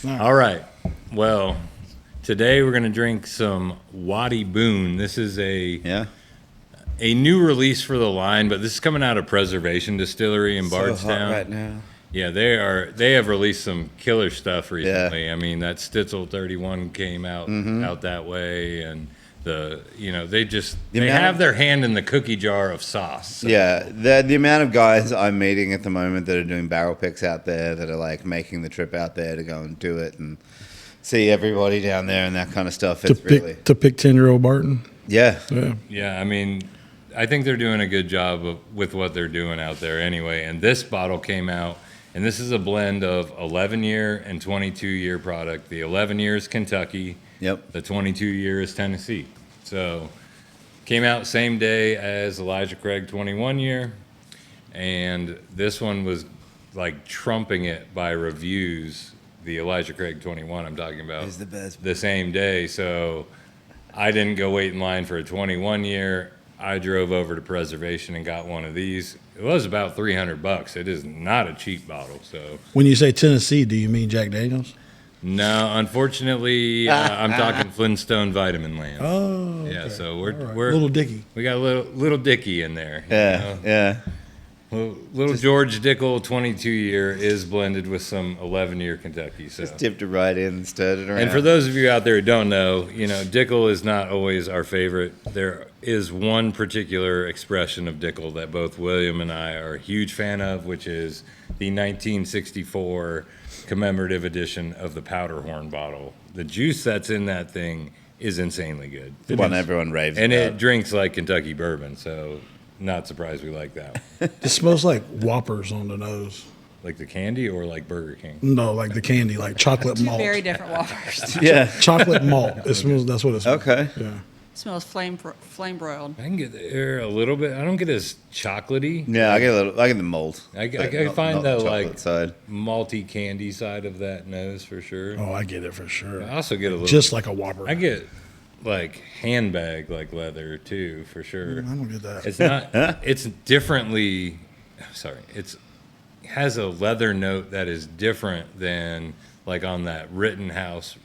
All right. Well, today we're going to drink some Wattie Boone. This is a new release for the line, but this is coming out of Preservation Distillery in Bardstown. Hot right now. Yeah, they have released some killer stuff recently. I mean, that Stitzel 31 came out that way, and they have their hand in the cookie jar of sauce. So. Yeah, the amount of guys I'm meeting at the moment that are doing barrel picks out there, that are like making the trip out there to go and do it and see everybody down there and that kind of stuff. To pick 10-year-old Barton. Yeah. Yeah, I mean, I think they're doing a good job with what they're doing out there anyway. And this bottle came out, and this is a blend of 11-year and 22-year product. The 11 year is Kentucky. Yep. The 22-year is Tennessee. So came out same day as Elijah Craig 21-year. And this one was like trumping it by reviews. The Elijah Craig 21 I'm talking about. Is the best. The same day. So I didn't go wait in line for a 21-year. I drove over to Preservation and got one of these. It was about $300. It is not a cheap bottle. So when you say Tennessee, do you mean Jack Daniels? No, unfortunately, I'm talking Flintstone Vitamin Land. Oh, okay. Yeah. So we're Little Dicky. We got a little Dicky in there. Yeah. Little George Dickel 22-year is blended with some 11-year Kentucky. So Just dipped it right in and stirred it around. And for those of you out there who don't know, Dickel is not always our favorite. There is one particular expression of Dickel that both William and I are a huge fan of, which is the 1964 commemorative edition of the powder horn bottle. The juice that's in that thing is insanely good. The one everyone raves and about. it drinks like Kentucky bourbon, so not surprised we like that one. It smells like Whoppers on the nose. Like the candy or like Burger King? No, like the candy, like chocolate Two malt. very different Whoppers. Yeah. Chocolate malt. It smells. That's what it smells. Okay. Yeah. It smells flame broiled. I can get there a little bit. I don't get as chocolatey. Yeah, I get the mold. I Not find the chocolate side. malty candy side of that nose for sure. Oh, I get it for sure. I also get a little Just like a Whopper. I get like handbag like leather too for sure. I don't get that. It's not. It's differently. Sorry, it has a leather note that is different than like on that Rittenhouse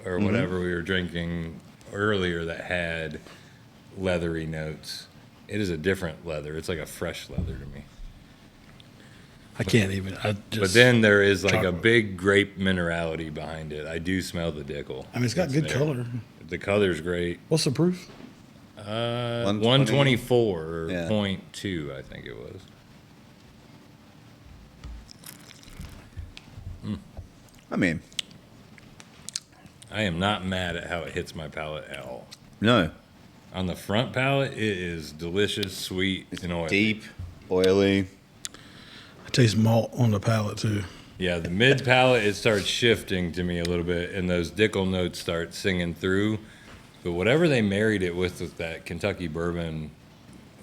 or whatever we were drinking earlier that had leathery notes. It is a different leather. It's like a fresh leather to me. I can't even. But then there is like a chocolate. big grape minerality behind it. I do smell the Dickel. I mean, it's got It's good there. color. The color's great. What's the proof? 124 or Yeah. 0.2, I think it was. I mean, I am not mad at how it hits my palate at all. no. On the front palate, it is delicious, sweet, and oily. Deep, oily. I taste malt on the palate too. Yeah, the mid palate, it starts shifting to me a little bit, and those Dickel notes start singing through. But whatever they married it with that Kentucky bourbon,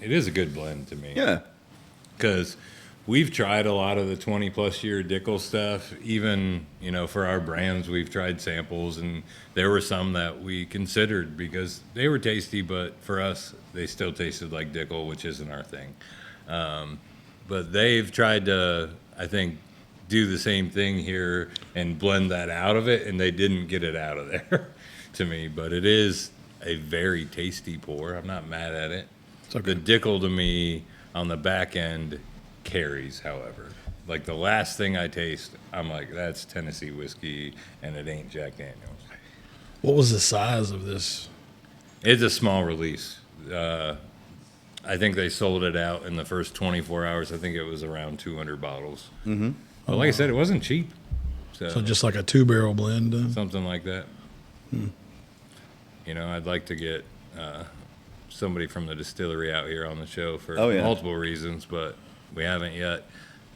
it is a good blend to me. Yeah. Because we've tried a lot of the 20-plus year Dickel stuff. Even, for our brands, we've tried samples, and there were some that we considered because they were tasty, but for us, they still tasted like Dickel, which isn't our thing. But they've tried to, I think, do the same thing here and blend that out of it, and they didn't get it out of there to me. But it is a very tasty pour. I'm not mad at it. Okay. The Dickel to me on the back end carries, however. Like the last thing I taste, I'm like, that's Tennessee whiskey, and it ain't Jack Daniels. What was the size of this? It's a small release. I think they sold it out in the first 24 hours. I think it was around 200 bottles. Mm-hmm. But like I said, it wasn't cheap. So just like a 2-barrel blend. Then? Something like that. I'd like to get somebody from the distillery out here on the show for multiple reasons, but we haven't yet.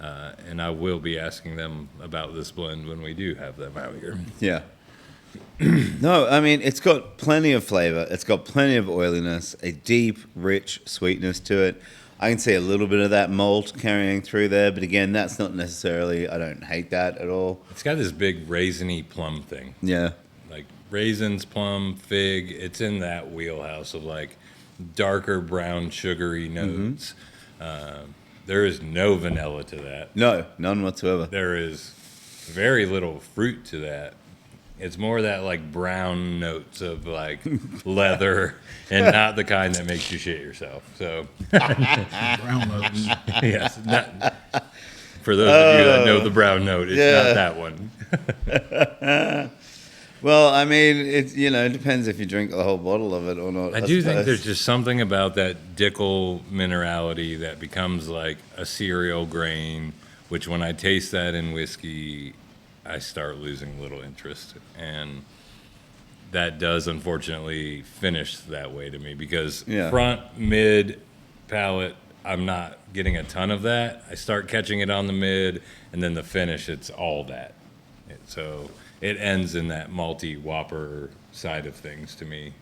And I will be asking them about this blend when we do have them out here. Yeah. No, I mean, it's got plenty of flavor. It's got plenty of oiliness, a deep, rich sweetness to it. I can see a little bit of that malt carrying through there, but again, that's not necessarily, I don't hate that at all. It's got this big raisiny plum thing. Yeah. Like raisins, plum, fig. It's in that wheelhouse of like darker brown sugary notes. There is no vanilla to that. No, none whatsoever. There is very little fruit to that. It's more that like brown notes of like leather, and not the kind that makes you shit yourself. So Brown notes. yes, for those of you that know the brown note, it's Yeah. not that one. Well, I mean, it depends if you drink the whole bottle of it or not. I do think suppose. there's just something about that Dickel minerality that becomes like a cereal grain, which when I taste that in whiskey, I start losing a little interest. And that does unfortunately finish that way to me because Yeah. front, mid, palate, I'm not getting a ton of that. I start catching it on the mid, and then the finish, it's all that. So it ends in that malty whopper side of things to me,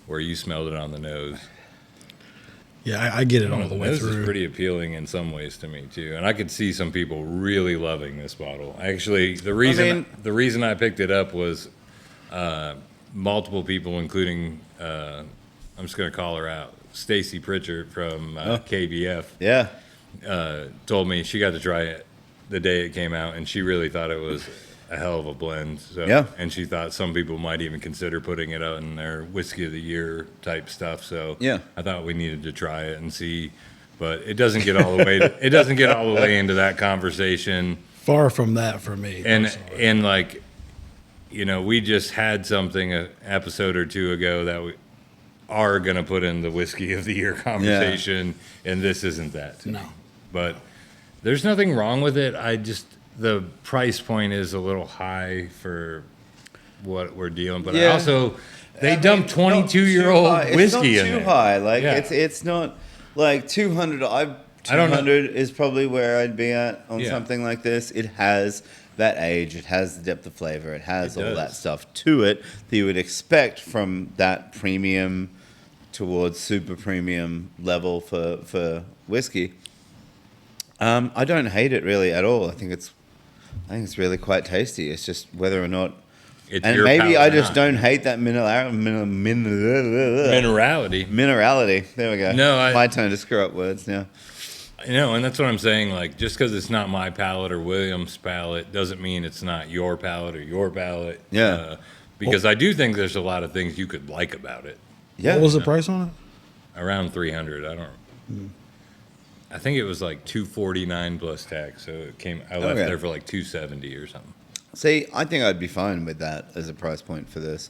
where you smelled it on the nose. Yeah, I get it all the The way nose through. is pretty appealing in some ways to me too, and I could see some people really loving this bottle. Actually, the reason I picked it up was multiple people, including I'm just going to call her out, Stacy Pritchard from KBF, Yeah. told me she got to try it the day it came out, and she really thought it was a hell of a blend. So, Yeah. and she thought some people might even consider putting it out in their whiskey of the year type stuff. So Yeah. I thought we needed to try it and see, but it doesn't get all the way. It doesn't get all the way into that conversation. Far from that for me. And personally. and like, we just had something an episode or two ago that we are going to put in the whiskey of the year conversation, and this isn't that to me. No. But there's nothing wrong with it. The price point is a little high for what we're dealing. But Yeah. also, they I mean, dumped not 22-year-old too high. whiskey it's not in too there. high. Like Yeah. it's not like 200. I don't know. 200 is probably where I'd be at on Yeah. something like this. It has that age. It has the depth of flavor. It has It all does. that stuff to it that you would expect from that premium towards super premium level for whiskey. I don't hate it really at all. I think it's really quite tasty. It's just whether or not. It's And your maybe palate I or just not. don't hate that Minerality. minerality. There we go. No, my turn to screw up words now. And that's what I'm saying. Like, just because it's not my palate or William's palate doesn't mean it's not your palate or your palate. Yeah. Because I do think there's a lot of things you could like about it. Yeah. What was the price on it? Around 300. I think it was like 249 plus tax. So I left Okay. there for like 270 or something. See, I think I'd be fine with that as a price point for this.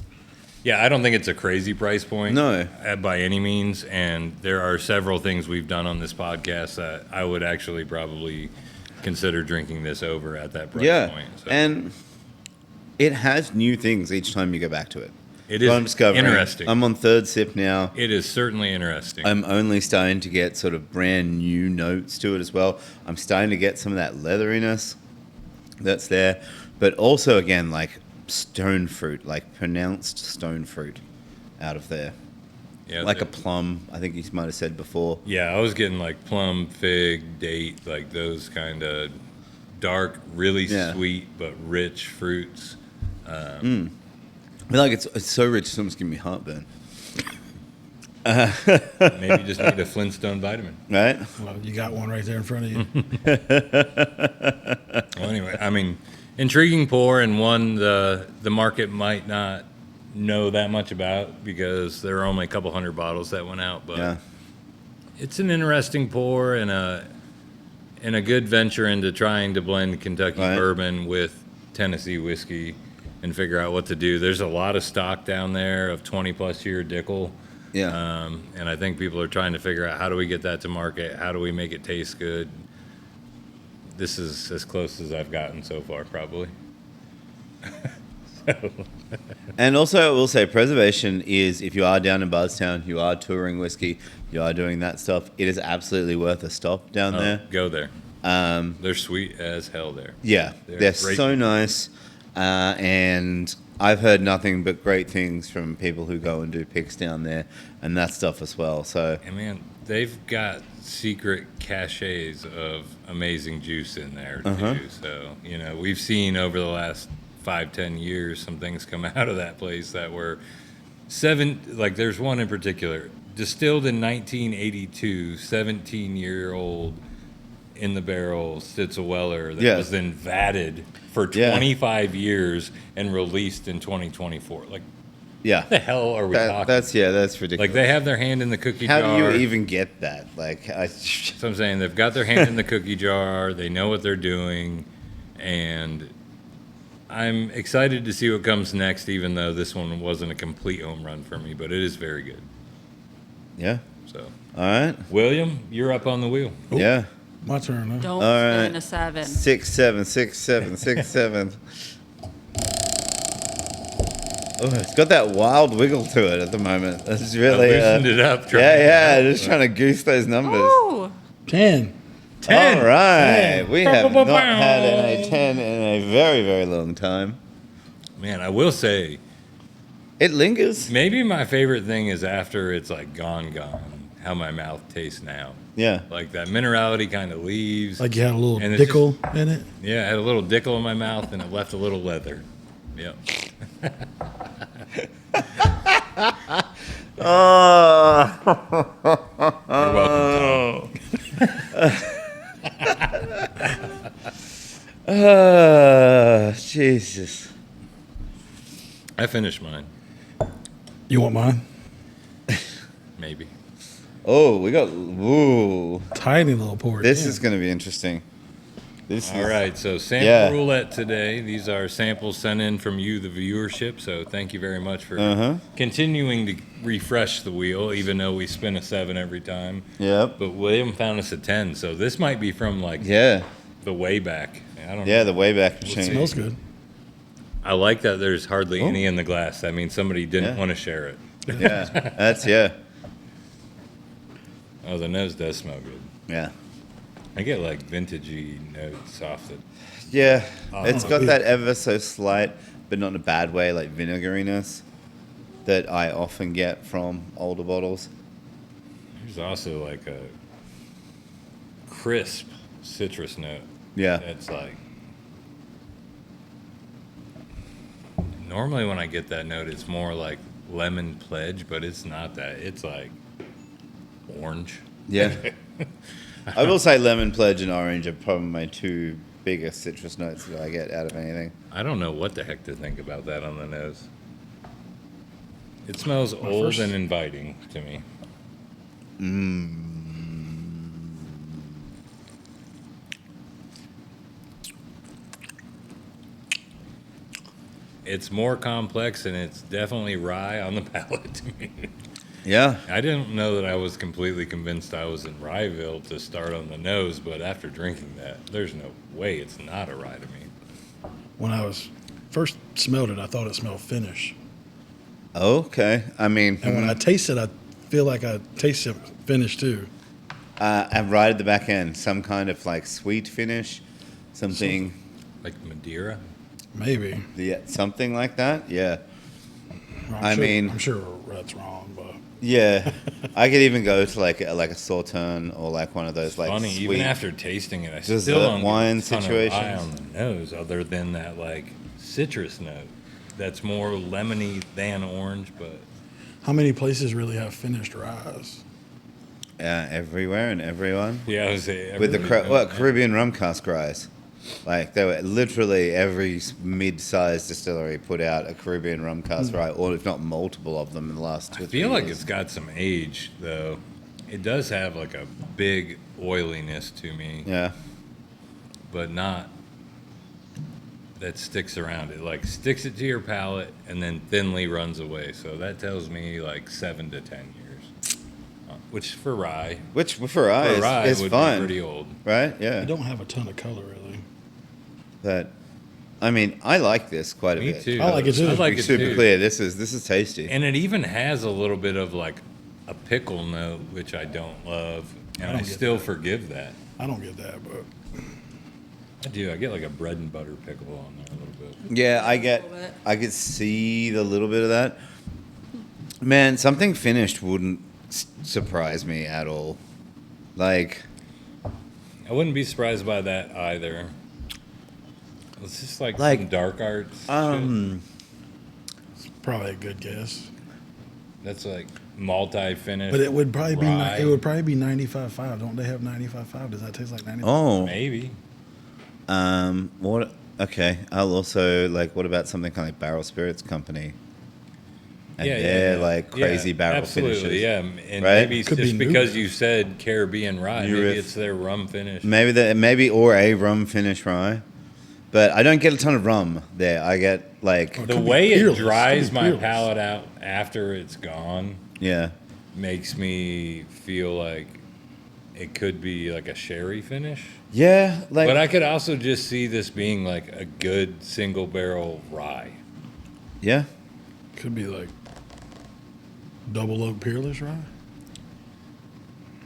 Yeah, I don't think it's a crazy price point. No. By any means. And there are several things we've done on this podcast that I would actually probably consider drinking this over at that price Yeah. point. So And it has new things each time you go back to it. it So is I'm discovering. interesting. I'm on third sip now. It is certainly interesting. I'm only starting to get sort of brand new notes to it as well. I'm starting to get some of that leatheriness that's there, but also again like stone fruit, like pronounced stone fruit out of there, Yeah, like a plum. I think you might have said before. Yeah, I was getting like plum, fig, date, like those kind of dark, really Yeah. sweet but rich fruits. I feel like it's so rich, it's almost giving me heartburn. Maybe you just need a Flintstone vitamin. Right? Well, you got one right there in front of you. Well, anyway, I mean, intriguing pour, and one the market might not know that much about because there are only a couple hundred bottles that went out. But Yeah. it's an interesting pour and a good venture into trying to blend Kentucky Right. bourbon with Tennessee whiskey and figure out what to do. There's a lot of stock down there of 20-plus year Dickel. Yeah. And I think people are trying to figure out how do we get that to market? How do we make it taste good? This is as close as I've gotten so far, probably. And also, I will say, Preservation is, if you are down in Bardstown, you are touring whiskey, you are doing that stuff, it is absolutely worth a stop down there. Go there. Um, They're sweet as hell there. yeah, They're they're great so people. nice. And I've heard nothing but great things from people who go and do picks down there and that stuff as well. So, And man, they've got secret caches of amazing juice in there Uh-huh. too. So, we've seen over the last 5-10 years some things come out of that place that were like there's one in particular, distilled in 1982, 17-year-old in the barrel Stitzel Weller that Yeah. was then vatted for Yeah. 25 years and released in 2024. Like, Yeah. what the hell are we talking? That's ridiculous. Like, they have their hand in the cookie How jar. do you even get that? Like, So I'm saying they've got their hand in the cookie jar. They know what they're doing, and I'm excited to see what comes next. Even though this one wasn't a complete home run for me, but it is very good. yeah. So, All right. William, you're up on the wheel. Oop. Yeah. My turn, huh? Don't All spin right. a 7. 6, 7, 6, 7, 6, 7. Oh, it's got that wild wiggle to it at the moment. It's really I loosened it up. just trying to goose those numbers. Ooh, 10. 10. All right, 10. we have not had a 10 in a very, very long time. Man, I will say, It lingers. maybe my favorite thing is after it's like gone, how my mouth tastes now. Yeah. Like that minerality kind of leaves. Like you had a little And it's dickle in it. Yeah, I had a little dickle in my mouth and it left a little leather. Yep. Oh. You're welcome, Tom. Jesus. I finished mine. You want mine? Maybe. Oh, we got. Ooh. Tiny little pour. This is going to be interesting. This All is. right, so sample Yeah. roulette today. These are samples sent in from you, the viewership. So thank you very much for Uh-huh. continuing to refresh the wheel, even though we spin a 7 every time. Yep. But William found us a 10, so this might be from like Yeah. the way back. I don't Yeah, know. the Wayback It Machine. smells good. I like that there's hardly Oh. any in the glass. That means somebody didn't Yeah. want to share it. Yeah. That's, yeah. Oh, the nose does smell good. Yeah. I get like vintagey notes off it. Yeah. It's Oh. got that ever so slight, but not in a bad way, like vinegariness that I often get from older bottles. There's also like a crisp citrus note. Yeah. That's like. Normally, when I get that note, it's more like lemon pledge, but it's not that. It's like orange. Yeah. I will say lemon pledge and orange are probably my two biggest citrus notes that I get out of anything. I don't know what the heck to think about that on the nose. It smells old first- and inviting to me. It's more complex and it's definitely rye on the palate to me. Yeah. I didn't know that I was completely convinced I was in Ryeville to start on the nose, but after drinking that, there's no way it's not a rye to me. When I was first smelled it, I thought it smelled Finnish. Okay. I mean, And when I taste it, I feel like I taste it Finnish too. and right at the back end, some kind of like sweet finish, something, Like Madeira. Maybe. yeah, something like that. Yeah. I'm sure that's wrong, but Yeah. I could even go to like a Sauterne or like one of those like Funny, sweet. even after tasting it, I dessert still don't wine get a ton of situations. rye on the nose other than that like citrus note. That's more lemony than orange, but how many places really have finished ryes? Everywhere and everyone. yeah, I was say With the everybody knows that. Caribbean rum cask ryes. Like they were literally every mid-sized distillery put out a Caribbean rum cask rye, or if not multiple of them in the last 2 I or 3 feel like years. it's got some age though. It does have like a big oiliness to me, Yeah. but not that sticks around. It like sticks it to your palate and then thinly runs away. So that tells me like 7 to 10 years, which for rye, Which for rye, for rye is would fine, be pretty old. right? Yeah. They don't have a ton of color really. But I mean, I like this quite a Me bit. too. I like it too. I To like be it super too. clear, this is tasty. And it even has a little bit of like a pickle note, which I don't love, and don't I get still that. forgive that. I don't get that, but I do. I get like a bread and butter pickle on there a little bit. Yeah, little bit. I could see the little bit of that. Man, something finished wouldn't surprise me at all. Like, I wouldn't be surprised by that either. It's just like Like, some dark arts. shit. it's probably a good guess. That's like multi-finish. But it would probably rye. be 95.5. Don't they have 95.5? Does that taste like 95? Oh, Maybe. what? Okay, I'll also like. What about something kind of like Barrel Spirits Company? And they're like crazy barrel absolutely, finishes. yeah. And Right? maybe it's Could be just new. because you said Caribbean rye, New maybe riff. it's their rum finish. Maybe or a rum finish rye, but I don't get a ton of rum there. I get like The could be way it peerless. dries Could be my peerless. palate out after it's gone yeah, makes me feel like it could be like a sherry finish. yeah, like But I could also just see this being like a good single barrel rye. yeah. Could be like double oak peerless rye.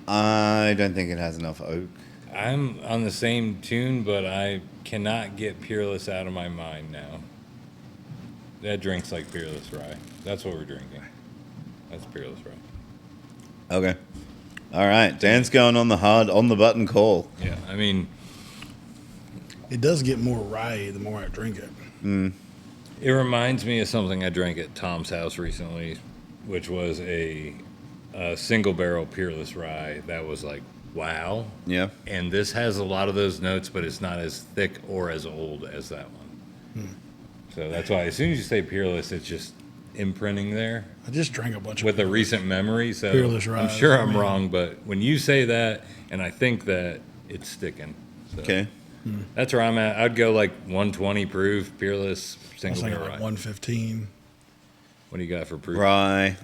I don't think it has enough oak. I'm on the same tune, but I cannot get Peerless out of my mind now. That drinks like Peerless rye. That's what we're drinking. That's Peerless rye. Okay, all right. Dan's going on the button call. Yeah, I mean, It does get more rye the more I drink it. it reminds me of something I drank at Tom's house recently, which was a single barrel Peerless rye that was like, wow. Yeah, And this has a lot of those notes, but it's not as thick or as old as that one. So that's why as soon as you say Peerless, it's just imprinting there I just drank a bunch with of a recent memory. So Peerless I'm rye, sure I I'm mean- wrong, but when you say that and I think that, it's sticking. So okay. that's where I'm at. I'd go like 120 proof, Peerless, I was single thinking barrel like rye. 115. What do you got for proof? Rye,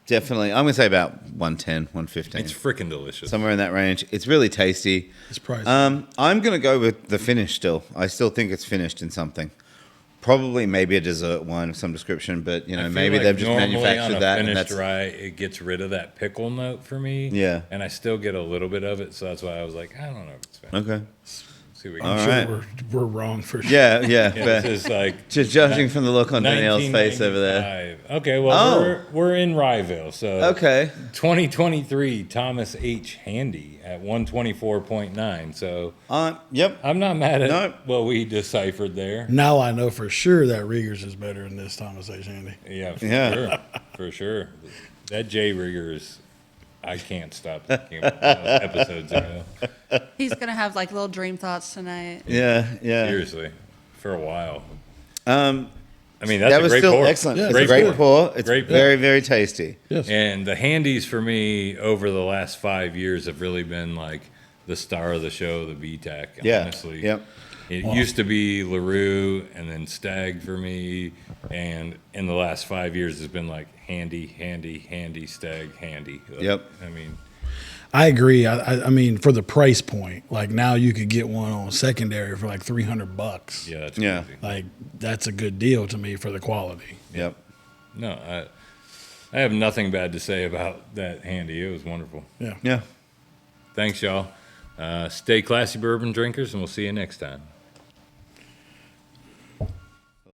definitely. I'm gonna say about 110, 115, It's freaking delicious. somewhere in that range. It's really tasty. It's pricey. I'm gonna go with the finish still. I still think it's finished in something. Probably maybe a dessert wine of some description, but you I know feel maybe like they've just normally manufactured on a that and finished that's rye, it gets rid of that pickle note for me. Yeah. And I still get a little bit of it, so that's why I was like, I don't know if it's finished. okay. See what we All can I'm right. sure we're wrong for sure. Yeah, Yeah, but this is like just judging from the look on Danielle's face over there. 1995. Okay, well Oh. we're in Ryeville, so Okay. 2023 Thomas H. Handy at 124.9. So Yep. I'm not mad at No. what we deciphered there. Now I know for sure that Rieger's is better than this Thomas H. Handy. Yeah, for Yeah. sure, for sure. That J Riggers, I can't stop thinking about those episodes ago. He's gonna have like little dream thoughts tonight. Yeah, yeah. Seriously, for a while. Um, I mean, that's that a was great still pour. excellent. Yeah, It's a great pour. It's Great pour. very, very tasty. Yes. And the handies for me over the last 5 years have really been like the star of the show, the VTAC. Yeah. Honestly, Yep. It used to be LaRue and then Stag for me, and in the last 5 years, it's been like handy, Stag, handy. Like, Yep. I mean, I agree. I mean, for the price point, like now you could get one on secondary for like $300. yeah, that's Yeah. crazy. Like that's a good deal to me for the quality. Yep. No, I have nothing bad to say about that handy. It was wonderful. Yeah. Yeah. Thanks, y'all. Stay classy, bourbon drinkers, and we'll see you next time.